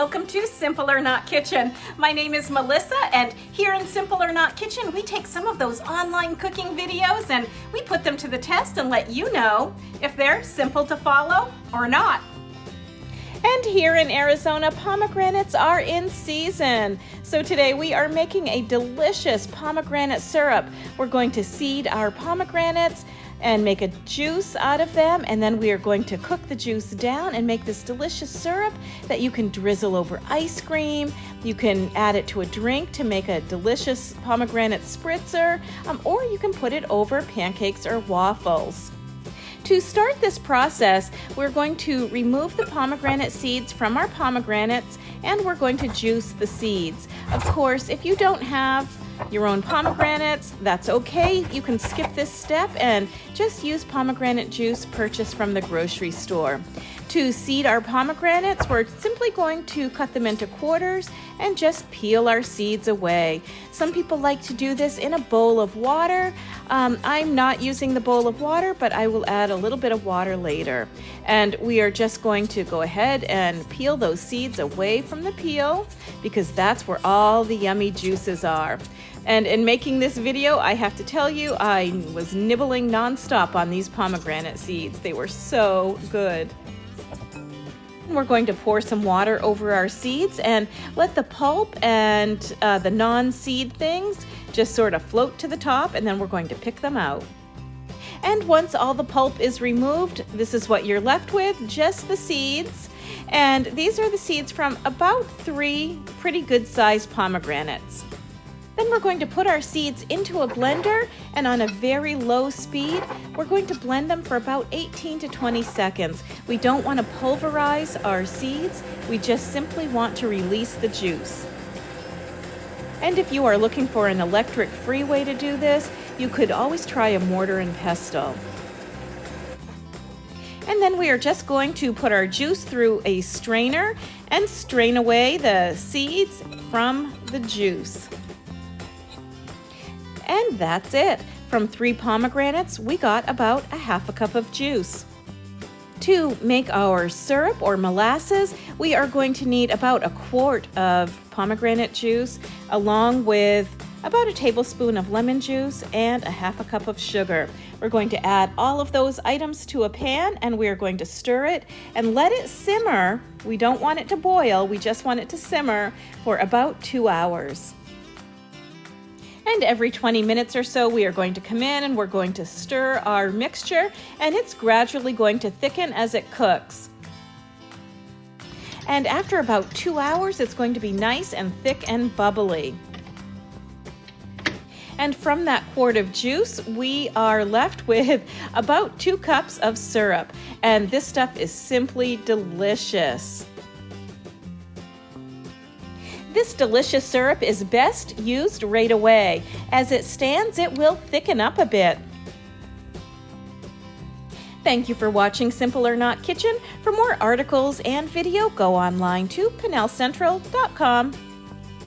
welcome to Simple or Not Kitchen. My name is Melissa, and here in Simple or Not Kitchen, we take some of those online cooking videos and we put them to the test and let you know if they're simple to follow or not. And here in Arizona, pomegranates are in season. So today we are making a delicious pomegranate syrup. We're going to seed our pomegranates and make a juice out of them, and then we are going to cook the juice down and make this delicious syrup that you can drizzle over ice cream. You can add it to a drink to make a delicious pomegranate spritzer, or you can put it over pancakes or waffles. To start this process, we're going to remove the pomegranate seeds from our pomegranates, and we're going to juice the seeds. Of course, if you don't have your own pomegranates, that's okay. You can skip this step and just use pomegranate juice purchased from the grocery store. To seed our pomegranates, we're simply going to cut them into quarters and just peel our seeds away. Some people like to do this in a bowl of water. I'm not using the bowl of water, but I will add a little bit of water later. And we are just going to go ahead and peel those seeds away from the peel because that's where all the yummy juices are. And in making this video, I have to tell you, I was nibbling nonstop on these pomegranate seeds. They were so good. We're going to pour some water over our seeds and let the pulp and the non-seed things just sort of float to the top, and then we're going to pick them out. And once all the pulp is removed, this is what you're left with, just the seeds. And these are the seeds from about 3 pretty good sized pomegranates. Then we're going to put our seeds into a blender, and on a very low speed, we're going to blend them for about 18 to 20 seconds. We don't want to pulverize our seeds, we just simply want to release the juice. And if you are looking for an electric-free way to do this, you could always try a mortar and pestle. And then we are just going to put our juice through a strainer and strain away the seeds from the juice. And that's it. From 3 pomegranates, we got about a half a cup of juice. To make our syrup or molasses, we are going to need about a quart of pomegranate juice, along with about a tablespoon of lemon juice and a half a cup of sugar. We're going to add all of those items to a pan, and we are going to stir it and let it simmer. We don't want it to boil, we just want it to simmer for about 2 hours. And every 20 minutes or so, we are going to come in and we're going to stir our mixture, and it's gradually going to thicken as it cooks. And after about 2 hours, it's going to be nice and thick and bubbly. And from that quart of juice, we are left with about 2 cups of syrup. And this stuff is simply delicious. This delicious syrup is best used right away. As it stands, it will thicken up a bit. Thank you for watching Simple or Not Kitchen. For more articles and video, go online to PenelCentral.com.